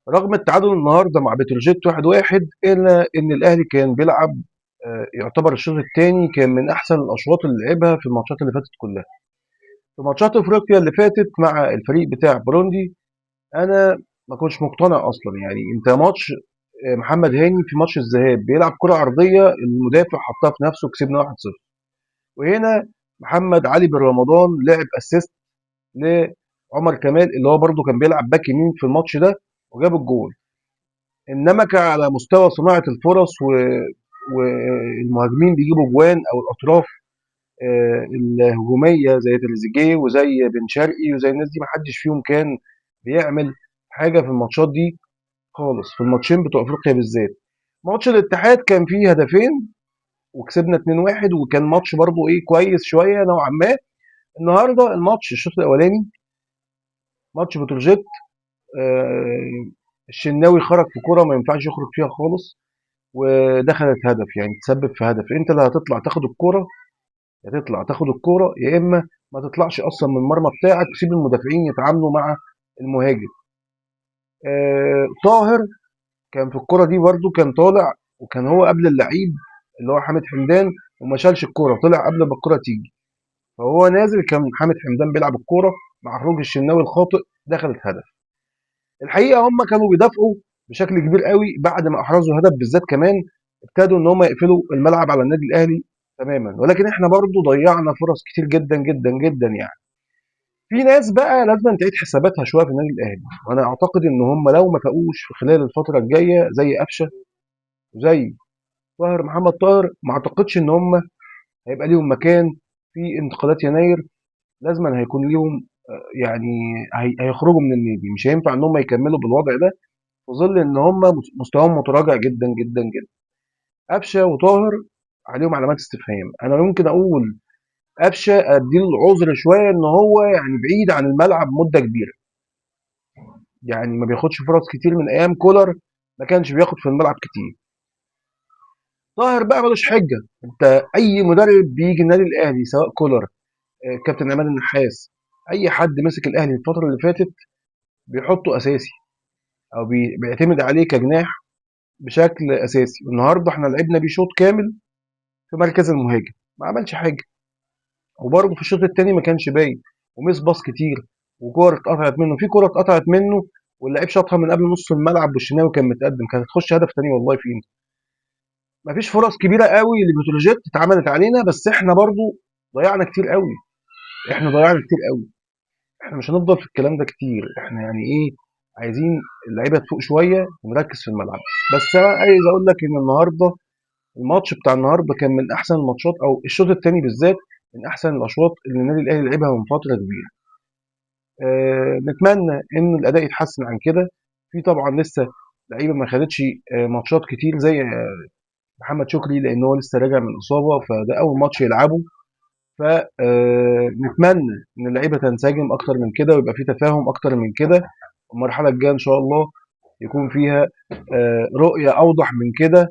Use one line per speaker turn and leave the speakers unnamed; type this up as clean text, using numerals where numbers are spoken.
رغم التعادل النهارده مع بتروجيت 1-1 إلا إن الأهلي كان بيلعب يعتبر الشوط الثاني كان من أحسن الأشواط اللي لعبها في الماتشات اللي فاتت كلها. في ماتشات أفريقيا اللي فاتت مع الفريق بتاع بروندي أنا ما كنتش مقتنع أصلا. يعني أنت ماتش محمد هاني في ماتش الذهاب بيلعب كرة عرضية المدافع حطها في نفسه كسبنا 1-0. وهنا محمد علي بن رمضان لعب اسيست لعمر كمال اللي هو برده كان بيلعب باك يمين في الماتش ده وجاب الجول. انما كان على مستوى صناعه الفرص والمهاجمين بيجيبوا جوان او الاطراف الهجوميه زي تريزيجيه وزي بن شرقي وزي الناس دي ما حدش فيهم كان بيعمل حاجه في الماتشات دي خالص، في الماتشين بتوع افريقيا بالذات. ماتش الاتحاد كان فيه هدفين وكسبنا 2-1 وكان ماتش برضه ايه كويس شويه نوعا ما. النهارده الماتش الشوط الاولاني ماتش بتروجيت، الشناوي خرج في كرة ما ينفعش يخرج فيها خالص ودخلت هدف، يعني تسبب في هدف. انت اللي هتطلع تاخد الكرة، يا تطلع تاخد الكرة يا اما ما تطلعش اصلا من المرمى بتاعك وسيب المدافعين يتعاملوا مع المهاجم. طاهر كان في الكرة دي برده كان طالع وكان هو قبل اللعيب اللي هو حامد حمدان وما شالش الكرة، طلع قبل ما الكرة تيجي. فهو نازل كان حامد حمدان بيلعب الكرة مع خروج الشناوي الخاطئ دخلت هدف. الحقيقه هم كانوا بيدافعوا بشكل كبير قوي بعد ما احرزوا هدف بالذات كمان ابتدوا ان هم يقفلوا الملعب على النادي الاهلي تماما، ولكن احنا برضو ضيعنا فرص كتير جدا جدا جدا يعني. في ناس بقى لازم تعيد حساباتها شويه في النادي الاهلي، وانا اعتقد ان هم لو ما فاقوش في خلال الفتره الجايه زي قفشه وزي طاهر محمد طاهر ما اعتقدش ان هم هيبقى ليهم مكان في انتقالات يناير. لازما هيكون ليهم يعني هيخرجوا من النادي، مش هينفع ان هم يكملوا بالوضع ده في ظل ان هم مستواهم متراجع جدا جدا جدا. قفشه وطاهر عليهم علامات استفهام. انا ممكن اقول قفشه اديله العذر شويه ان هو يعني بعيد عن الملعب مده كبيره، يعني ما بياخدش فرص كتير من ايام كولر، ما كانش بياخد في الملعب كتير. طاهر بقى ملوش حجه. انت اي مدرب بيجي النادي الاهلي سواء كولر كابتن عماد النحاس اي حد مسك الاهلي الفتره اللي فاتت بيحطه اساسي او بيعتمد عليه كجناح بشكل اساسي. النهارده احنا لعبنا بيه شوط كامل في مركز المهاجم ما عملش حاجه، وبرضه في الشوط الثاني ما كانش باين وميس باص كتير وكور اتقطعت منه. في كوره اتقطعت منه واللعيب شاطها من قبل نص الملعب والشناوي كان متقدم كانت هتخش هدف تاني والله فينا. ما فيش فرص كبيره قوي لبتروجيت اتعملت علينا، بس احنا برضه ضيعنا كتير قوي. احنا ضيعنا كتير قوي. احنا مش هنفضل في الكلام ده كتير. احنا يعني ايه عايزين اللعيبه تفوق شويه ونركز في الملعب. بس انا عايز اقول لك ان النهارده الماتش بتاع النهارده كان من احسن الماتشات او الشوط الثاني بالذات من احسن الاشواط اللي النادي الاهلي لعبها من فتره كبيره. نتمنى ان الاداء يتحسن عن كده. في طبعا لسه لعيبه ما خدتش ماتشات كتير زي محمد شكري لان هو لسه راجع من اصابه فده اول ماتش يلعبه. فنتمنى ان اللعيبه تنسجم اكتر من كده ويبقى في تفاهم اكتر من كده. المرحله الجايه ان شاء الله يكون فيها رؤيه اوضح من كده